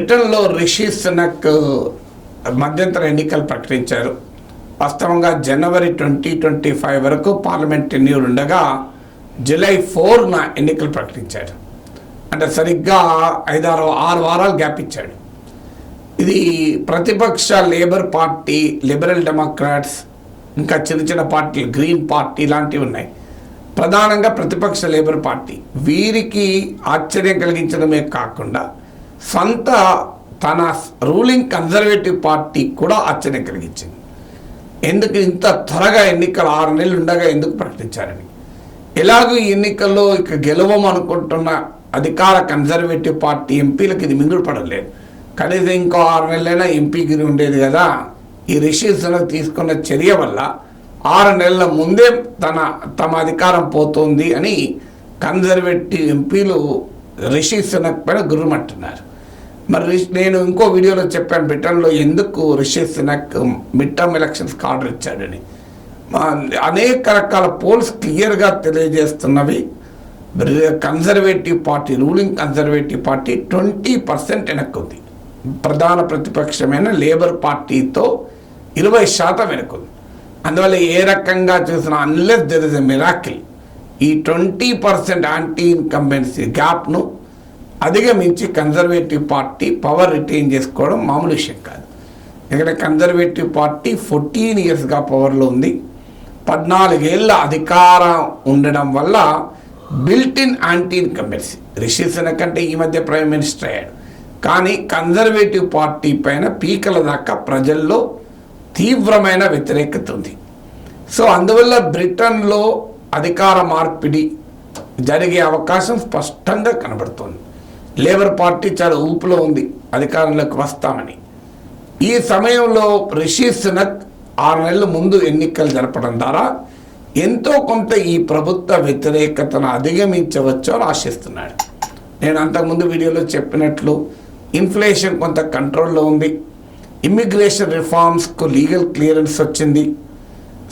బ్రిటన్లో రిషి సునక్ మధ్యంతర ఎన్నికలు ప్రకటించారు. వాస్తవంగా జనవరి 2025 వరకు పార్లమెంట్ టెన్యూర్ ఉండగా జూలై 4న ఎన్నికలు ప్రకటించారు. అంటే సరిగ్గా 5-6 వారాలు గ్యాప్ ఇచ్చాడు. ఇది ప్రతిపక్ష లేబర్ పార్టీ, లిబరల్ డెమోక్రాట్స్, ఇంకా చిన్న చిన్న పార్టీలు, గ్రీన్ పార్టీ ఇలాంటివి ఉన్నాయి. ప్రధానంగా ప్రతిపక్ష లేబర్ పార్టీ వీరికి ఆశ్చర్యం కలిగించడమే కాకుండా తన రూలింగ్ కన్జర్వేటివ్ పార్టీ కూడా ఆశ్చర్యం కలిగించింది. ఎందుకు ఇంత త్వరగా ఎన్నికలు 6 నెలలు ఉండగా ఎందుకు ప్రకటించారని. ఎలాగూ ఈ ఎన్నికల్లో ఇక గెలవం అనుకుంటున్న అధికార కన్జర్వేటివ్ పార్టీ ఎంపీలకు ఇది మింగుడు పడలేదు. కనీసం ఇంకో 6 నెలలైనా ఎంపీగిరి ఉండేది కదా. ఈ రిషి సునక్ తీసుకున్న చర్య వల్ల 6 నెలల ముందే తమ అధికారం పోతుంది అని కన్జర్వేటివ్ ఎంపీలు రిషి సునక్ పైన గుర్రమంటున్నారు. మరి నేను ఇంకో వీడియోలో చెప్పాను బ్రిటన్లో ఎందుకు Rishi Sunak mid term elections order ఇచ్చాడని. అనేక రకాల పోల్స్ క్లియర్గా తెలియజేస్తున్నవి. Conservative party, ruling conservative party 20% వెనక్కుంది. ప్రధాన ప్రతిపక్షమైన లేబర్ పార్టీతో 20% వెనక్కుంది. అందువల్ల ఏ రకంగా చూసినా unless there is a miracle ఈ 20% యాంటీ ఇన్కంబెన్సీ గ్యాప్ను అధిగమించి కన్జర్వేటివ్ పార్టీ పవర్ రిటైన్ చేసుకోవడం మామూలు విషయం కాదు. ఎందుకంటే కన్జర్వేటివ్ పార్టీ 14 ఇయర్స్గా పవర్లో ఉంది. 14 ఏళ్ళ అధికారం ఉండడం వల్ల built in anti incumbency. Rishi Sunak అంటే ఈ మధ్య ప్రైమ్ మినిస్టర్ అయ్యాడు, కానీ కన్జర్వేటివ్ పార్టీ పైన పీకల దాకా ప్రజల్లో తీవ్రమైన వ్యతిరేకత ఉంది. సో అందువల్ల బ్రిటన్లో అధికార మార్పిడి జరిగే అవకాశం స్పష్టంగా కనబడుతుంది. లేబర్ పార్టీ చాలా ఊపులో ఉంది అధికారంలోకి వస్తామని. ఈ సమయంలో రిషి సునక్ 6 నెలల ముందు ఎన్నికలు జరపడం ద్వారా ఎంతో కొంత ఈ ప్రభుత్వ వ్యతిరేకతను అధిగమించవచ్చు అని ఆశిస్తున్నాడు. నేను అంతకుముందు వీడియోలో చెప్పినట్లు ఇన్ఫ్లేషన్ కొంత కంట్రోల్లో ఉంది. ఇమ్మిగ్రేషన్ రిఫార్మ్స్కు లీగల్ క్లియరెన్స్ వచ్చింది.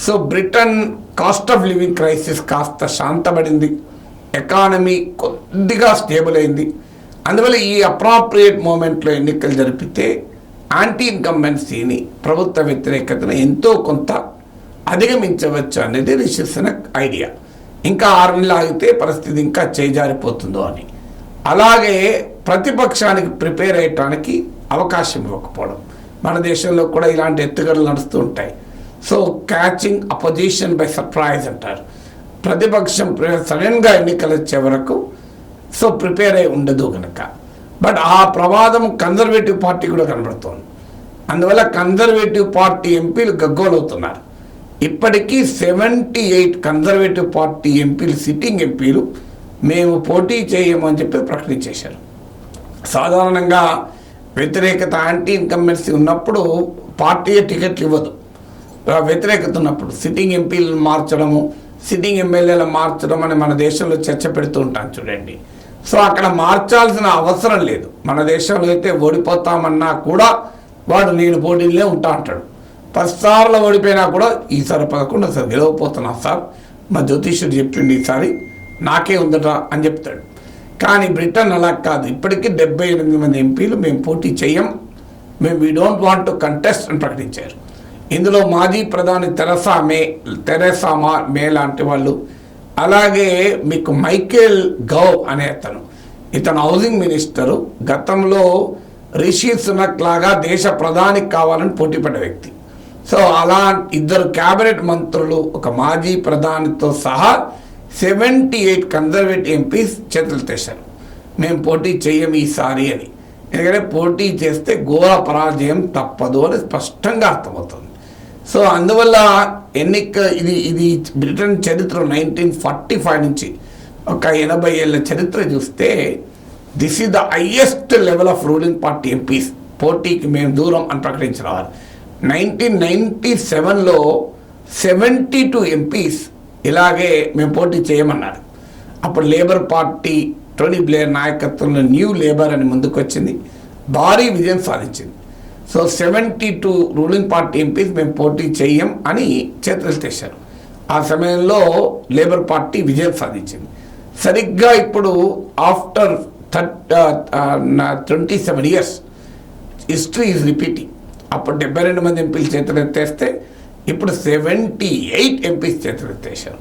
So Britain cost of living crisis కాస్త శాంతపడింది. ఎకానమీ కొద్దిగా స్టేబుల్ అయింది. అందువల్ల ఈ అప్రాప్రియేట్ మూమెంట్లో ఎన్నికలు జరిపితే యాంటీ ఇన్కంబెన్సీని, ప్రభుత్వ వ్యతిరేకతను ఎంతో కొంత అధిగమించవచ్చు అనేది రిషి సునక్ ఐడియా. ఇంకా 6 నెలలు ఆగితే పరిస్థితి ఇంకా చేజారిపోతుందో అని. అలాగే ప్రతిపక్షానికి ప్రిపేర్ అయ్యటానికి అవకాశం ఇవ్వకపోవడం. మన దేశంలో కూడా ఇలాంటి ఎత్తుగడలు నడుస్తూ ఉంటాయి. So catching opposition by surprise అంటారు. ప్రతిపక్షం సడన్గా ఎన్నికలు వచ్చే వరకు సో ప్రిపేర్ అయి ఉండదు కనుక. బట్ ఆ ప్రమాదం కన్జర్వేటివ్ పార్టీ కూడా కనబడుతోంది. అందువల్ల కన్జర్వేటివ్ పార్టీ ఎంపీలు గగ్గోలవుతున్నారు. ఇప్పటికీ 78 కన్జర్వేటివ్ పార్టీ ఎంపీలు, సిట్టింగ్ ఎంపీలు మేము పోటీ చేయమని చెప్పి ప్రకటించేశారు. సాధారణంగా వ్యతిరేకత, యాంటీ ఇన్కంబెన్సీ ఉన్నప్పుడు పార్టీ టికెట్లు ఇవ్వదు. వ్యతిరేకత ఉన్నప్పుడు సిట్టింగ్ ఎంపీలను మార్చడము, సిట్టింగ్ ఎమ్మెల్యేలను మార్చడం అని మన దేశంలో చర్చ పెడుతూ ఉంటాం చూడండి. సో అక్కడ మార్చాల్సిన అవసరం లేదు. మన దేశంలో అయితే ఓడిపోతామన్నా కూడా వాడు నేను పోటీలే ఉంటా అంటాడు. 10 సార్లు ఓడిపోయినా కూడా ఈసారి 11 సార్ గెలవపోతున్నా సార్, మా జ్యోతిష్యుడు చెప్పిండి ఈసారి నాకే ఉందట అని చెప్తాడు. కానీ బ్రిటన్ అలా కాదు. ఇప్పటికీ 78 మంది ఎంపీలు మేము పోటీ చేయం, we don't want to contest అని ప్రకటించారు. ఇందులో మాజీ ప్రధాని తెరెసా మే లాంటి వాళ్ళు, అలాగే మీకు మైకేల్ గవ్ అనే ఇతను హౌసింగ్ మినిస్టరు, గతంలో రిషి సునక్ లాగా దేశ ప్రధానికి కావాలని పోటీపడ్డ వ్యక్తి. సో అలా 2 క్యాబినెట్ మంత్రులు, ఒక మాజీ ప్రధానితో సహా 78 కన్జర్వేటివ్ ఎంపీస్ చేతులు తెచ్చారు. మేము పోటీ చెయ్యం ఈసారి అని. ఎందుకంటే పోటీ చేస్తే ఘోర పరాజయం తప్పదు అని స్పష్టంగా అర్థమవుతుంది. సో అందువల్ల ఇది బ్రిటన్ చరిత్ర 1945 నుంచి ఒక 80 ఏళ్ళ చరిత్ర చూస్తే this is the highest level of ruling party MPs పోటీకి మేము దూరం అని ప్రకటించిన వారు. 1997లో 72 ఎంపీస్ ఇలాగే మేము పోటీ చేయమన్నారు. అప్పుడు లేబర్ పార్టీ టోనీ బ్లేర్ నాయకత్వంలో న్యూ లేబర్ అని ముందుకు వచ్చింది, భారీ విజయం సాధించింది. సో 72 రూలింగ్ పార్టీ ఎంపీస్ మేము పోటీ చెయ్యం అని చేతులు తెచ్చారు. ఆ సమయంలో లేబర్ పార్టీ విజయం సాధించింది. సరిగ్గా ఇప్పుడు after 27 years history is repeating. అప్పుడు 72 మంది ఎంపీలు చేతులెత్తేస్తే ఇప్పుడు 78 ఎంపీస్ చేతులెత్తేశారు.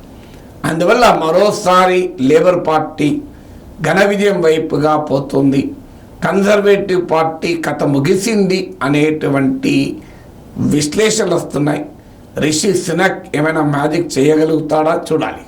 అందువల్ల మరోసారి లేబర్ పార్టీ ఘన విజయం వైపుగా పోతుంది. కన్జర్వేటివ్ పార్టీ కథ ముగిసింది అనేటువంటి విశ్లేషణలు వస్తున్నాయి. రిషి సునక్ ఏమైనా మ్యాజిక్ చేయగలుగుతాడా చూడాలి.